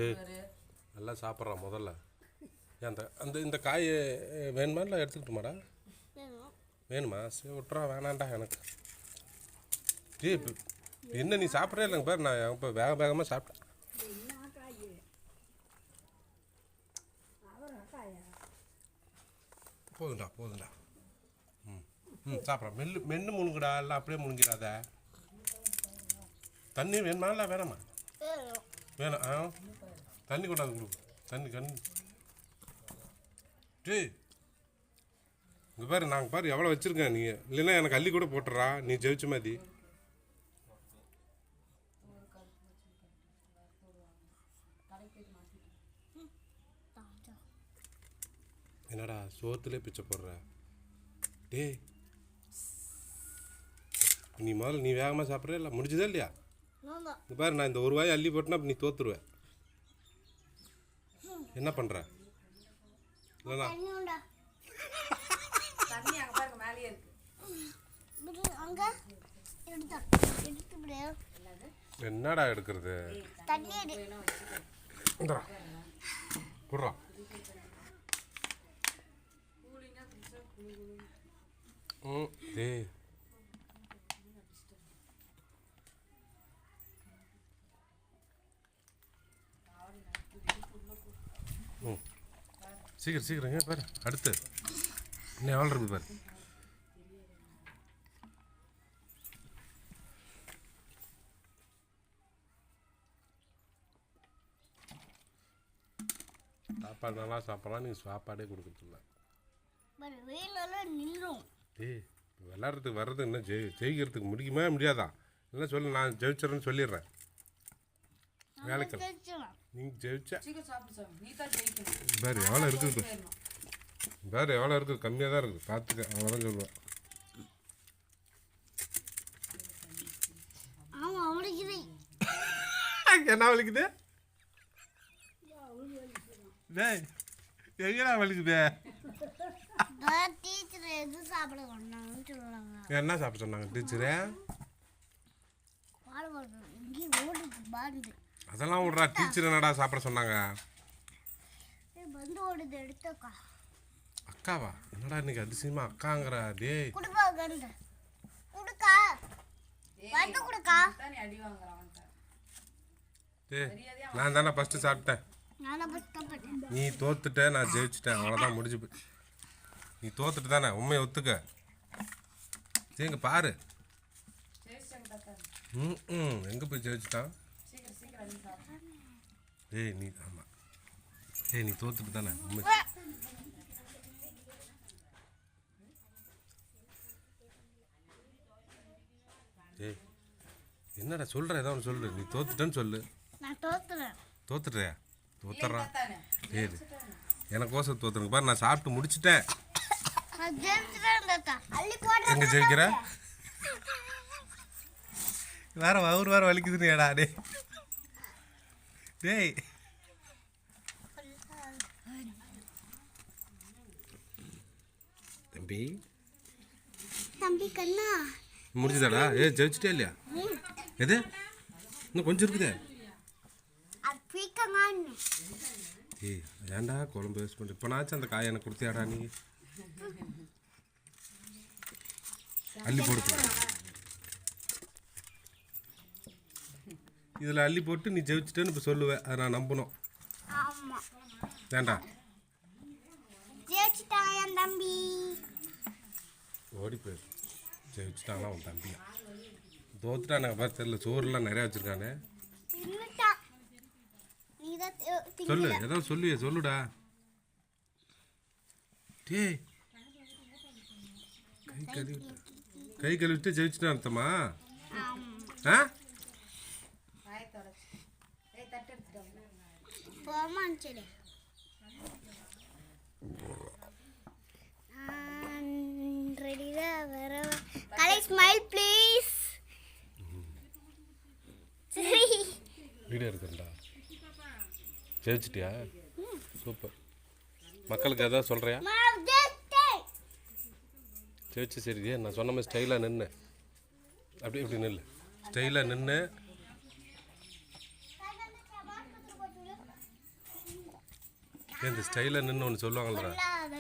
ஏய் நல்லா சாப்பிட்றான் முதல்ல. அந்த அந்த இந்த காய் வேணுமா இல்லை எடுத்துக்கிட்டுமாடா? வேணுமா? சரி விட்றா, வேணாண்டா எனக்கு. ஏய் என்ன நீ சாப்பிட்றே இல்லைங்க பாரு, நான் இப்போ வேகமாக சாப்பிட்டேன். போதுண்டா போதுண்டா. சாப்பிட்றேன். மென்று முழுங்குடா, எல்லாம் அப்படியே முழுங்கிறாத. தண்ணி வேணுமா இல்லை வேணாமா? வேணாம். தண்ணி கொண்டாந்து கொடுக்கு. தண்ணி டேய் இங்கே பாரு, நாங்கள் பாரு எவ்வளோ வச்சுருக்கேன். நீங்கள் இல்லைன்னா எனக்கு அள்ளி கூட போட்டுறா, நீ ஜெயிச்ச மாதிரி. என்னடா சோத்துலேயே பிச்சை போடுற? டேய் நீ முதல்ல நீ வேகமாக சாப்பிட்ற இல்லை முடிஞ்சதா இல்லையா? இங்கே பாரு, நான் இந்த ஒரு வாயை அள்ளி போட்டேன்னா நீ தோத்துருவேன். என்ன பண்ணுற? இல்லைண்ணா என்னடா எடுக்கிறது? குடுறா. டேய் சீக்கிரம் சீக்கிரம் பாரு. அடுத்து இன்னும் எவ்வளோ இருக்குது பாரு. சாப்பாடு நல்லா சாப்பிட்லாம், நீங்கள் சாப்பாடே கொடுக்குறதில்ல. ஏய் விளாட்றதுக்கு வர்றது என்ன ஜெயிக்கிறதுக்கு முடியுமா முடியாதா? என்ன சொல்லு, நான் ஜெயிச்சிடறேன்னு சொல்லிடுறேன். வேலைக்கு நீங்கள் ஜெயிச்சா பாரு எவ்வளோ இருக்குது பாரு, எவ்வளோ இருக்குது. கம்மியாக தான் இருக்குது, பார்த்துக்க. அவ்வளோதான் சொல்லுவேன். என்ன வலிக்குது? டேய் எங்கடா வலிக்குது? என்ன சாப்பிட சொன்னாங்க டீச்சரு? அதெல்லாம் விட்றா, டீச்சர் என்னடா சாப்பிட சொன்னாங்க? அக்காவா? என்னடா இன்னைக்கு அதிசயமா அக்காங்கிறா? டேய் நான் தானே ஃபஸ்ட்டு சாப்பிட்டேன். நீ தோத்துட்ட, நான் ஜெயிச்சிட்டேன். அவ்வளோதான் முடிஞ்சு போய். நீ தோத்துட்டு தானே, உண்மையை ஒத்துக்க. சரிங்க பாரு. எங்கே போய் ஜெயிச்சிட்டான்? ஏய் நீ ஆமாம். ஏய் நீ தோத்துட்டு தானே உண்மை. ஏய் என்னடா சொல்கிற? ஏதோ ஒன்று சொல்லு. நீ தோத்துட்டேன்னு சொல்லு. தோத்துட்றியா? தோத்துறான். ஏய் எனக்கோசம் தோத்துருங்க பாரு, நான் சாப்பிட்டு முடிச்சுட்டேன். எங்கே ஜெயிக்கிற? வேற வேற வலிக்குதுன்னுடா. டேய் தம்பி தம்பி கண்ணா முடிஞ்சுதாடா? ஜெயிச்சிட்டே இல்லையா? எது இன்னும் கொஞ்சம் இருக்குதே. ஏய் ஏன்டா குழம்பு வேஸ்ட் பண்ணி இப்போனாச்சும் அந்த காயை எனக்கு கொடுத்தியாடா? நீ அள்ளி போடு. இதில் அள்ளி போட்டு நீ ஜெயிச்சிட்டேன்னு இப்போ சொல்லுவேன். அதை நான் நம்பணும். ஏண்டா தம்பி ஓடி போயிரு. ஜெயிச்சுட்டாங்களா உன் தம்பியா? தோத்துட்டானே பார்த்து தெரியல. சோறுலாம் நிறையா வச்சுருக்கானே. சொல்லு ஏதோ சொல்லுவே சொல்லுடா. டேய் கை கழுவிட்டு ஜெயிச்சுட்டான் அர்த்தமா? ஆ வீடியோ இருக்குண்டா. ஜெயிச்சிட்டியா? சூப்பர். மக்களுக்கு எதாவது சொல்கிறியா? ஜெயிச்சு சரி. நான் சொன்ன மாதிரி ஸ்டைலாக நின்று அப்படி இப்படி நில்லு. ஸ்டைலாக நின்று இந்த ஸ்டைலாக நின்று ஒன்று சொல்லுவாங்களா சொல்லாத